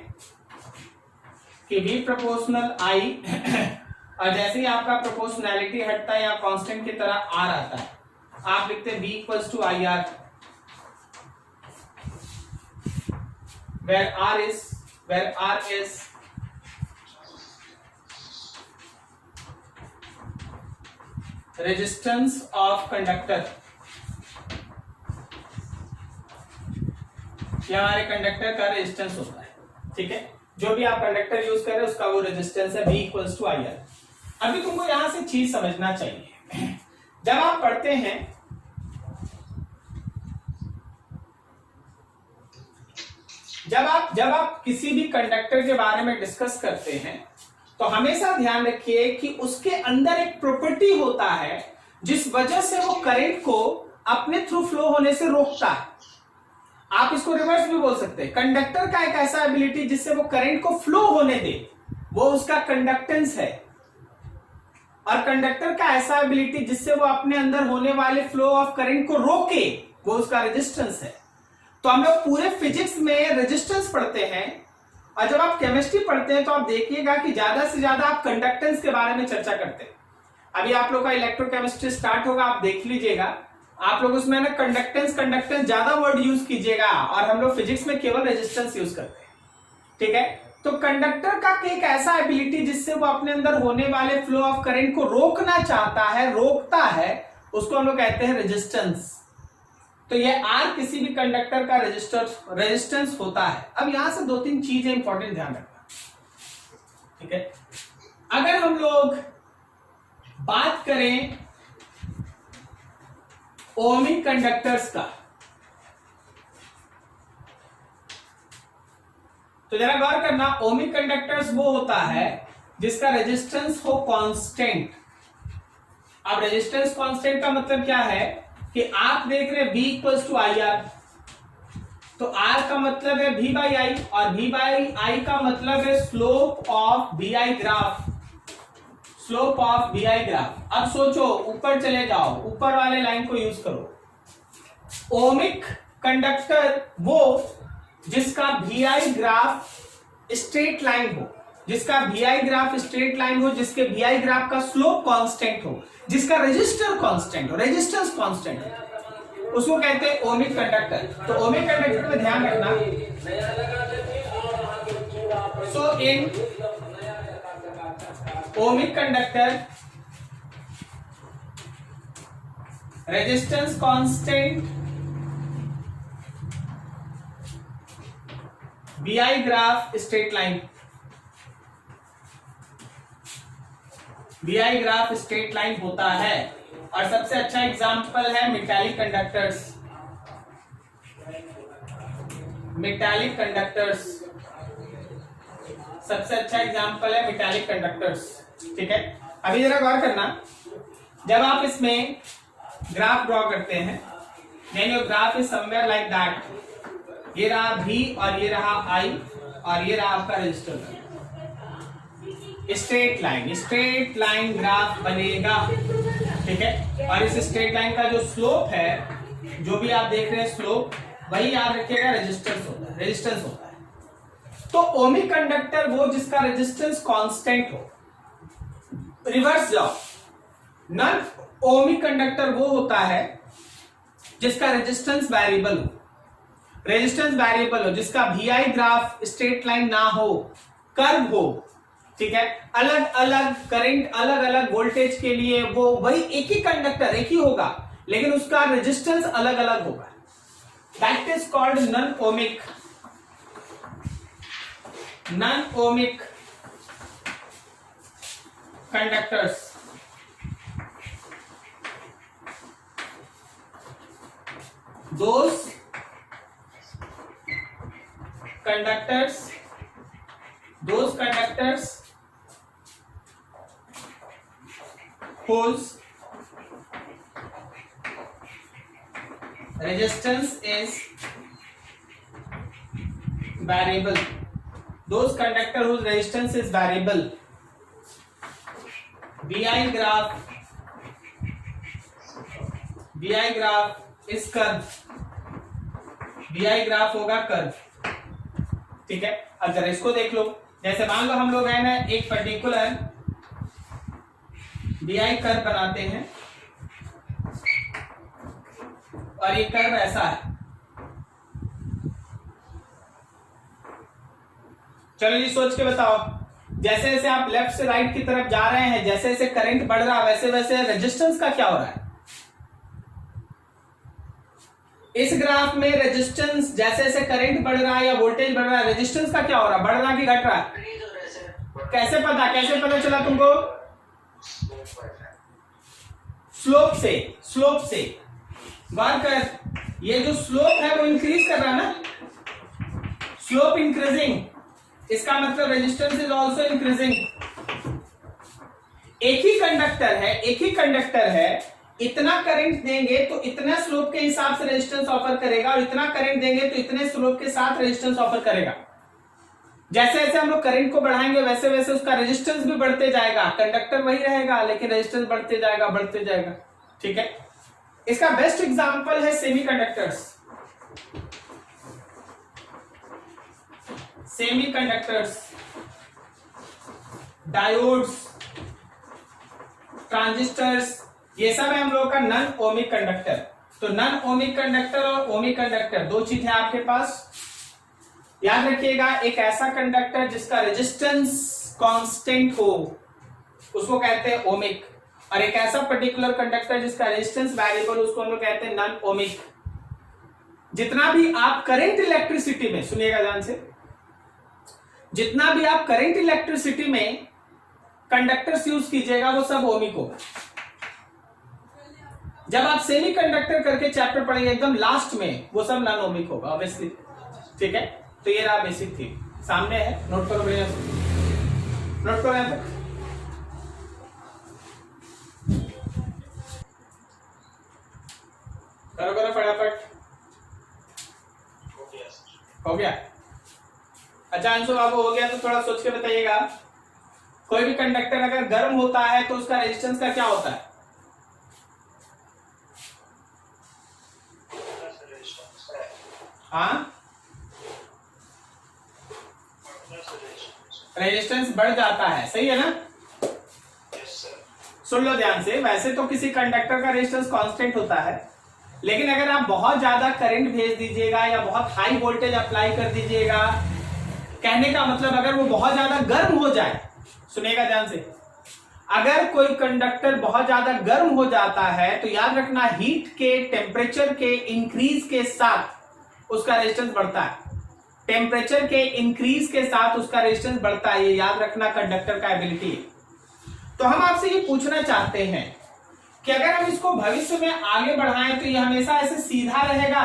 कि V प्रोपोर्शनल I और जैसे ही आपका प्रोपोर्शनैलिटी हटता है या कांस्टेंट की तरह R आता है, आप लिखते हैं V equals to IR, where R is resistance of conductor। ये हमारे कंडक्टर का रेजिस्टेंस होता है, ठीक है। जो भी आप कंडक्टर यूज कर रहे हैं उसका वो रेजिस्टेंस है V इक्वल्स टू IR। अभी तुमको यहां से चीज समझना चाहिए, जब आप पढ़ते हैं जब आप किसी भी कंडक्टर के बारे में डिस्कस करते हैं तो हमेशा ध्यान रखिए कि उसके अंदर एक प्रॉपर्टी होता है जिस वजह से वो करंट को अपने थ्रू फ्लो होने से रोकता है। आप इसको रिवर्स भी बोल सकते हैं, कंडक्टर का एक ऐसा एबिलिटी जिससे वो करंट को फ्लो होने दे, वो उसका कंडक्टेंस है। और कंडक्टर का ऐसा एबिलिटी जिससे वो अपने अंदर होने वाले फ्लो ऑफ करंट को रोके, वो उसका रेजिस्टेंस है। तो हम लोग पूरे फिजिक्स में रेजिस्टेंस पढ़ते हैं, और जब आप केमिस्ट्री पढ़ते हैं तो आप देखिएगा कि ज्यादा से ज्यादा आप कंडक्टेंस के बारे में चर्चा करते हैं। अभी आप लोग का इलेक्ट्रोकेमिस्ट्री स्टार्ट होगा, आप देख लीजिएगा, आप लोग उसमें ना कंडक्टेंस ज्यादा वर्ड यूज कीजिएगा, और हम लोग फिजिक्स में केवल रेजिस्टेंस यूज करते हैं, ठीक है। तो कंडक्टर का एक ऐसा एबिलिटी जिससे वो अपने अंदर होने वाले फ्लो ऑफ करंट को रोकना चाहता है, रोकता है, उसको हम लोग कहते हैं रेजिस्टेंस। तो ये R किसी भी कंडक्टर का रेजिस्टेंस होता है। अब यहां से दो तीन चीजें इंपॉर्टेंट ध्यान रखना, ठीक है। अगर हम लोग बात करें ओमिक कंडक्टर्स का, तो जरा गौर करना, ओमिक कंडक्टर्स वो होता है जिसका रेजिस्टेंस हो कांस्टेंट। अब रेजिस्टेंस कांस्टेंट का मतलब क्या है कि आप देख रहे हैं V इक्वल्स टू IR, तो R का मतलब है V बाई I, और V बाई I का मतलब है slope of VI graph, slope of VI graph. अब सोचो, ऊपर चले जाओ, ऊपर वाले लाइन को यूज करो। ओमिक कंडक्टर वो जिसका VI ग्राफ स्ट्रेट लाइन हो, जिसका VI ग्राफ स्ट्रेट लाइन हो, जिसके VI ग्राफ का स्लोप कांस्टेंट हो, जिसका रेजिस्टर कांस्टेंट हो, रेजिस्टेंस कांस्टेंट हो, उसको कहते हैं ओमिक कंडक्टर। तो ओमिक कंडक्टर में ध्यान रखना, so in ohmic conductor resistance constant, VI graph straight line, VI graph straight line होता है। और सबसे अच्छा एग्जांपल है मेटालिक कंडक्टर्स, मेटालिक कंडक्टर्स सबसे अच्छा एग्जांपल है मेटालिक कंडक्टर्स, ठीक है। अभी जरा गौर करना, जब आप इसमें ग्राफ ड्रॉ करते हैं, then your graph is somewhere like that, ये रहा V और ये रहा I और ये रहा आपका रेजिस्टर, स्ट्रेट लाइन ग्राफ बनेगा, ठीक है। और इस स्ट्रेट लाइन का जो स्लोप है, जो भी आप देख रहे हैं स्लोप, वही याद रखिएगा रेजिस्टेंस होता है। तो ओमिक कंडक्टर वो जिसका रेजिस्टेंस कांस्टेंट हो। रिवर्स जाओ, नॉन ओमिक कंडक्टर वो होता है जिसका रेजिस्टेंस वेरिएबल हो, जिसका VI ग्राफ स्ट्रेट लाइन ना हो, कर्व हो, ठीक है। अलग अलग करंट, अलग अलग वोल्टेज के लिए वो वही एक ही कंडक्टर एक ही होगा, लेकिन उसका रेजिस्टेंस अलग अलग होगा। That is called non ohmic conductors. those conductors whose resistance is variable, those conductor whose resistance is variable BI graph इस कर्व, BI ग्राफ होगा कर्व, ठीक है। अब जरा इसको देख लो, जैसे मान लो हम लोग है ना एक पर्टिकुलर BI कर्व बनाते हैं और ये कर्व ऐसा है। चलो जी सोच के बताओ, जैसे जैसे आप लेफ्ट से राइट की तरफ जा रहे हैं, जैसे जैसे करंट बढ़ रहा है वैसे वैसे रेजिस्टेंस का क्या हो रहा है? इस ग्राफ में रेजिस्टेंस जैसे जैसे करंट बढ़ रहा है या वोल्टेज बढ़ रहा है, रेजिस्टेंस का क्या हो रहा है? बढ़ रहा कि घट रहा है? कैसे पता चला तुमको? स्लोप से बात कर, ये जो स्लोप है वो इंक्रीज कर रहा है ना, स्लोप इंक्रीजिंग, इसका मतलब रेजिस्टेंस इज आल्सो इंक्रीजिंग। एक ही कंडक्टर है, इतना करंट देंगे तो इतना स्लोप के हिसाब से रेजिस्टेंस ऑफर करेगा और इतना करंट देंगे तो इतने स्लोप के साथ रेजिस्टेंस ऑफर करेगा। जैसे जैसे हम लोग करंट को बढ़ाएंगे वैसे वैसे उसका रेजिस्टेंस भी बढ़ते जाएगा, कंडक्टर वही रहेगा लेकिन रेजिस्टेंस बढ़ते जाएगा, ठीक है। इसका बेस्ट एग्जांपल है सेमीकंडक्टर्स, डायोड्स, ट्रांजिस्टर्स, ये सब है हम लोग का नॉन ओमिक कंडक्टर। तो नॉन ओमिक कंडक्टर और ओमिक कंडक्टर दो चीज है आपके पास। याद रखिएगा, एक ऐसा कंडक्टर जिसका रेजिस्टेंस कांस्टेंट हो उसको कहते हैं ओमिक, और एक ऐसा पर्टिकुलर कंडक्टर जिसका रेजिस्टेंस वेरिएबल उसको हम लोग कहते हैं नॉन ओमिक। जितना भी आप करंट इलेक्ट्रिसिटी में, सुनिएगा ध्यान से, जितना भी आप करंट इलेक्ट्रिसिटी में कंडक्टर्स यूज कीजिएगा वो सब ओमिक होगा। जब आप सेमीकंडक्टर करके चैप्टर पढ़ेंगे एकदम लास्ट में, वो सब नॉन ओमिक होगा ऑब्वियसली, ठीक है। तो ये रहा बेसिक थी, सामने है, नोट करो बढ़िया से, नोट करो यहां तक। करो फटाफट, हो गया? अच्छा अंशु बाबू हो गया, तो थोड़ा सोच के बताइएगा, कोई भी कंडक्टर अगर गर्म होता है तो उसका रेजिस्टेंस का क्या होता है? हाँ, रेजिस्टेंस बढ़ जाता है, सही है ना? सुन लो ध्यान से, वैसे तो किसी कंडक्टर का रेजिस्टेंस कांस्टेंट होता है, लेकिन अगर आप बहुत ज्यादा करंट भेज दीजिएगा या बहुत हाई वोल्टेज अप्लाई कर दीजिएगा, कहने का मतलब अगर वो बहुत ज्यादा गर्म हो जाए, सुनिएगा ध्यान से, अगर कोई कंडक्टर बहुत ज्यादा गर्म हो जाता है तो याद रखना हीट के टेम्परेचर के इंक्रीज के साथ उसका रेजिस्टेंस बढ़ता है। टेम्परेचर के इंक्रीज के साथ उसका रेजिस्टेंस बढ़ता है, ये याद रखना कंडक्टर का एबिलिटी है। तो हम आपसे ये पूछना चाहते हैं कि अगर हम इसको भविष्य में आगे बढ़ाएं तो ये हमेशा ऐसे सीधा रहेगा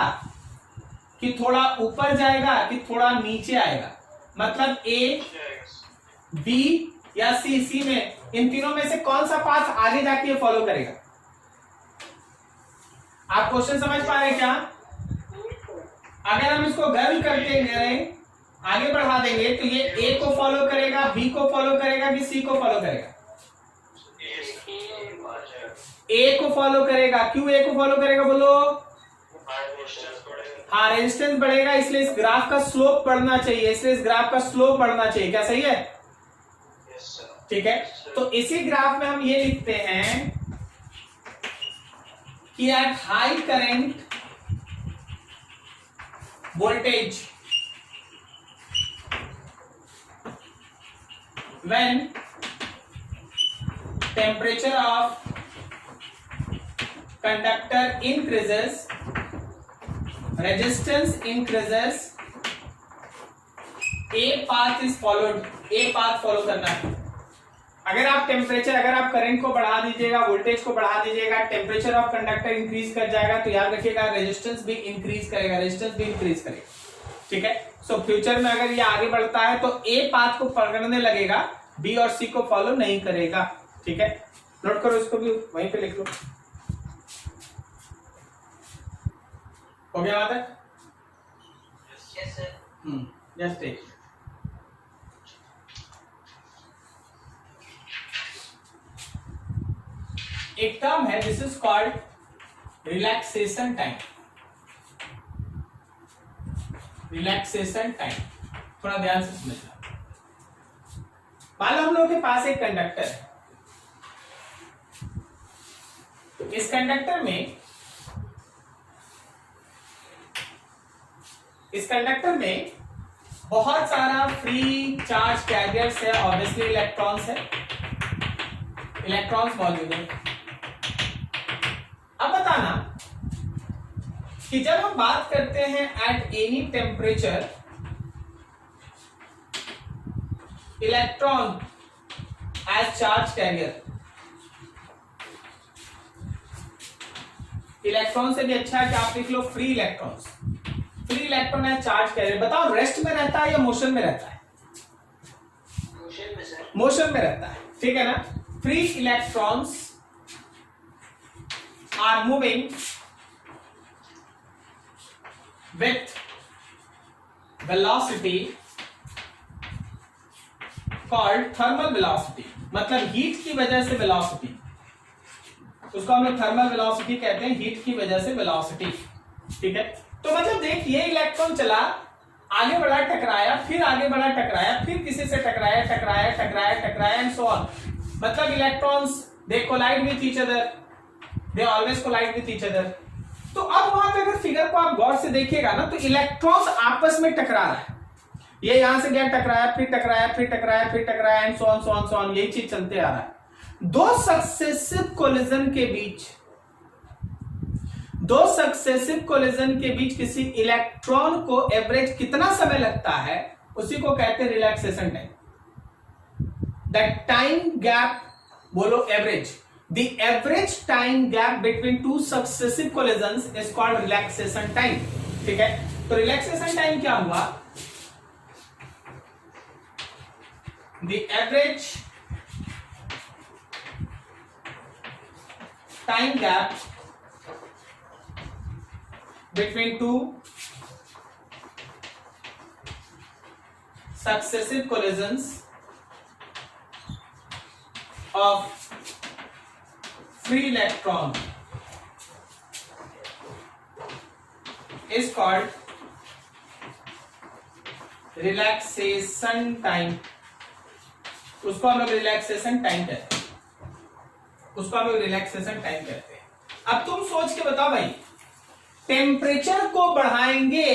कि थोड़ा ऊपर जाएगा कि थोड़ा नीचे आएगा? मतलब ए, बी या सी में, इन तीनों में से कौन सा पाथ आगे जाके फॉलो करेगा? आप क्वेश्चन समझ पा रहे हैं क्या? अगर हम इसको गर्म करते हैं, आगे बढ़ा देंगे तो ये ए को फॉलो करेगा, बी को फॉलो करेगा कि सी को फॉलो करेगा? ए को फॉलो करेगा। क्यों ए को फॉलो करेगा बोलो? हाँ, रेजिस्टेंस बढ़ेगा, इसलिए इस ग्राफ का स्लोप बढ़ना चाहिए, क्या सही है? ठीक है। तो इसी ग्राफ में हम ये लिखते हैं कि at high current voltage when temperature of conductor increases, resistance increases, a path is followed, a path follow करना है। अगर आप करंट को बढ़ा दीजिएगा, वोल्टेज को बढ़ा दीजिएगा, टेम्परेचर ऑफ कंडक्टर इंक्रीज कर जाएगा, तो याद रखिएगा रेजिस्टेंस भी इंक्रीज करेगा, ठीक है। सो फ्यूचर में अगर ये आगे बढ़ता है तो ए पाथ को पकड़ने लगेगा, बी और सी को फॉलो नहीं करेगा, ठीक है। नोट करो, इसको भी वहीं पे लिख लो। हो गया वहां तक? Just take. एक टर्म है, this is called relaxation time. Relaxation time थोड़ा ध्यान से समझना। मान लो हम लोगों के पास एक कंडक्टर है, इस कंडक्टर में बहुत सारा फ्री चार्ज कैरियर्स है, ऑब्वियसली इलेक्ट्रॉन्स है, इलेक्ट्रॉन्स मौजूद है। अब बताना कि जब हम बात करते हैं at any temperature electron as charge carrier, electron से भी अच्छा है कि आप लिख लो free electrons. Free electron as charge carrier, बताओ रेस्ट में रहता है या मोशन में रहता है? मोशन में सर। मोशन में रहता है, ठीक है ना। Free electrons are moving with velocity called thermal velocity, मतलब हीट की वजह से वेलोसिटी, उसको हम लोग थर्मल वेलोसिटी कहते हैं, हीट की वजह से वेलोसिटी, ठीक है। तो मतलब देख, ये इलेक्ट्रॉन चला, आगे बढ़ा, टकराया, फिर आगे बढ़ा, टकराया, फिर किसी से टकराया, टकराया, टकराया, टकराया एंड सो ऑन। मतलब electrons they collide with each other, they always collide with each other. तो अब वहां पे अगर फिगर को आप गौर से देखिएगा ना, तो इलेक्ट्रॉन्स आपस में टकरा रहा है। ये यहां से गया, टकराया, फिर टकराया, फिर टकराया, फिर टकराया and so on, so on, so on, यही चीज चलते आ रहा है। दो सक्सेसिव कोलिजन के बीच किसी इलेक्ट्रॉन को एवरेज कितना समय लगता है, उसी को कहते हैं relaxation time. The time gap, बोलो average, the average time gap between two successive collisions is called relaxation time, ठीक है। तो रिलैक्सेशन टाइम क्या हुआ? The average time gap between two successive collisions of free electron is called relaxation time। उसको हम लोग relaxation time कहते हैं, उसको हम लोग रिलैक्सेशन टाइम कहते हैं। अब तुम सोच के बताओ भाई, टेम्परेचर को बढ़ाएंगे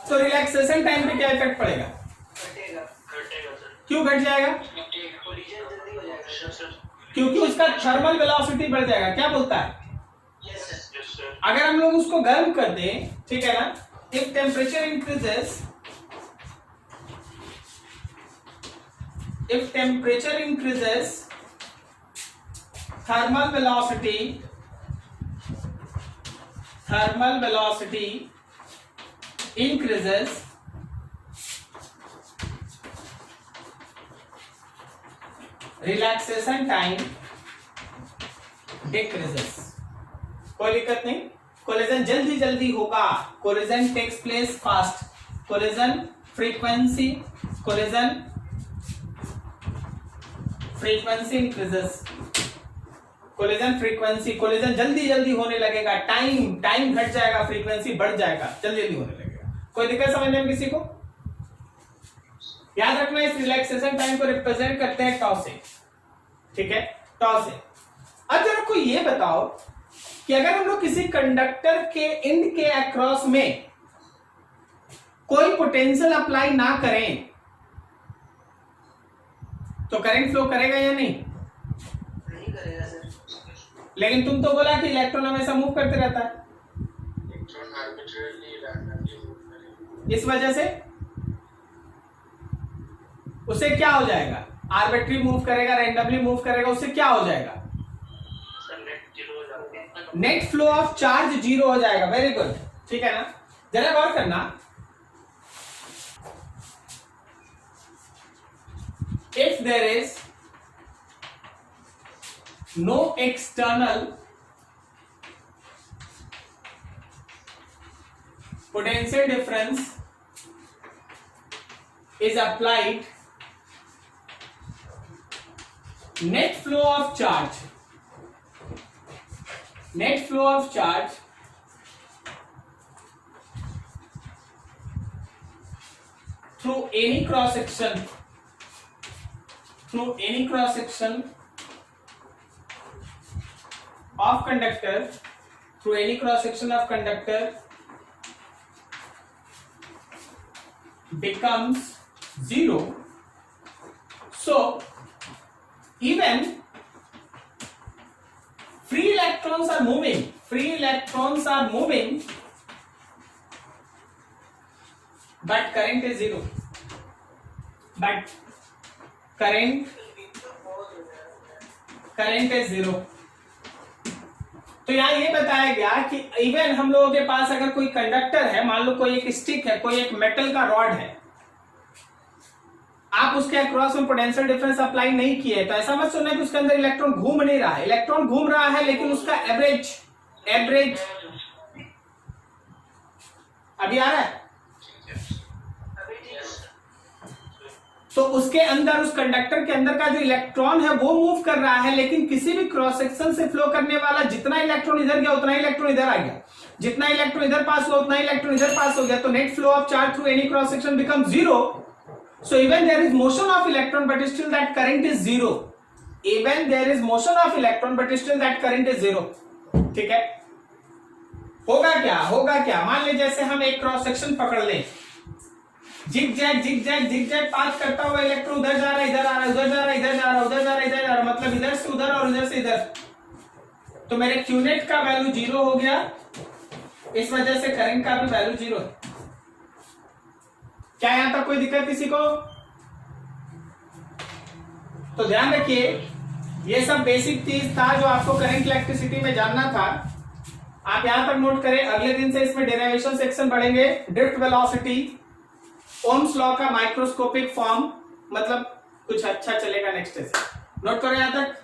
तो रिलैक्सेशन टाइम पे क्या इफेक्ट पड़ेगा? घटेगा सर। क्यों घट जाएगा? कोलिजन जल्दी हो जाएगा सर। क्योंकि उसका थर्मल वेलोसिटी बढ़ जाएगा। क्या बोलता है? Yes sir. अगर हम लोग उसको गर्म कर दें, ठीक है ना, if temperature increases, if temperature increases, thermal velocity increases, relaxation time decreases। कोई दिक्कत नहीं, कोलिजन जल्दी जल्दी होगा, collision takes place fast, collision frequency increases, collision जल्दी जल्दी होने लगेगा, टाइम घट जाएगा, फ्रीक्वेंसी बढ़ जाएगा, जल्दी जल्दी होने लगेगा। कोई दिक्कत समझने में किसी को? याद रखना, इस रिलैक्सेशन टाइम को रिप्रेजेंट करते हैं टॉ से, ठीक है, टॉ से। अब जरा कोई ये बताओ कि अगर हम लोग किसी कंडक्टर के एंड के अक्रॉस में कोई पोटेंशियल अप्लाई ना करें तो करंट फ्लो करेगा या नहीं? नहीं करेगा सर। लेकिन तुम तो बोला कि इलेक्ट्रॉन हमेशा मूव करते रहता है, इस वजह से उसे क्या हो जाएगा? आर्बिट्री मूव करेगा, रैंडमली मूव करेगा, उससे क्या हो जाएगा? Net flow of charge zero हो जाएगा। वेरी गुड, ठीक है ना। जरा गौर करना, if there is no external potential difference is applied, net flow of charge net flow of charge through any cross section of conductor becomes zero. So even free electrons are moving, but current is zero. current is zero. तो यहाँ ये बताया गया कि even हम लोगों के पास अगर कोई कंडक्टर है, मान लो कोई एक स्टिक है, कोई एक मेटल का रॉड है, आप उसके अक्रॉस में पोटेंशियल डिफरेंस अप्लाई नहीं किए तो ऐसा मत सुनना कि उसके अंदर इलेक्ट्रॉन घूम नहीं रहा है। इलेक्ट्रॉन घूम रहा है लेकिन उसका एवरेज अभी आ रहा है। तो उसके अंदर, उस कंडक्टर के अंदर का जो इलेक्ट्रॉन है वो मूव कर रहा है, लेकिन किसी भी क्रॉस सेक्शन से फ्लो करने वाला जितना इलेक्ट्रॉन इधर गया उतना इलेक्ट्रॉन इधर आ गया, जितना इलेक्ट्रॉन इधर पास हुआ उतना इलेक्ट्रॉन इधर पास हो गया। तो net flow of charge through any cross section become zero. So even there is motion of electron but still that current is zero. Even there is motion of electron but still that current is zero. ठीक है, होगा क्या, मान ले जैसे हम एक cross section पकड़ लें, जिग जैग पास करता हुआ इलेक्ट्रॉन उधर जा रहा है, इधर आ रहा है, उधर जा रहा है, इधर जा रहा है, उधर जा रहा है, इधर जा रहा है, मतलब इधर से उधर और उधर से इधर। तो मेरे क्यूनेट का वैल्यू जीरो हो गया, इस वजह से करंट का भी वैल्यू जीरो है। क्या यहां तक कोई दिक्कत किसी को? तो ध्यान रखिए, ये सब बेसिक चीज था जो आपको करंट इलेक्ट्रिसिटी में जानना था। आप यहां तक नोट करें, अगले दिन से इसमें डेरिवेशन सेक्शन बढ़ेंगे, ड्रिफ्ट वेलोसिटी, ओम्स लॉ का माइक्रोस्कोपिक फॉर्म, मतलब कुछ अच्छा चलेगा नेक्स्ट से। नोट करो यहां तक।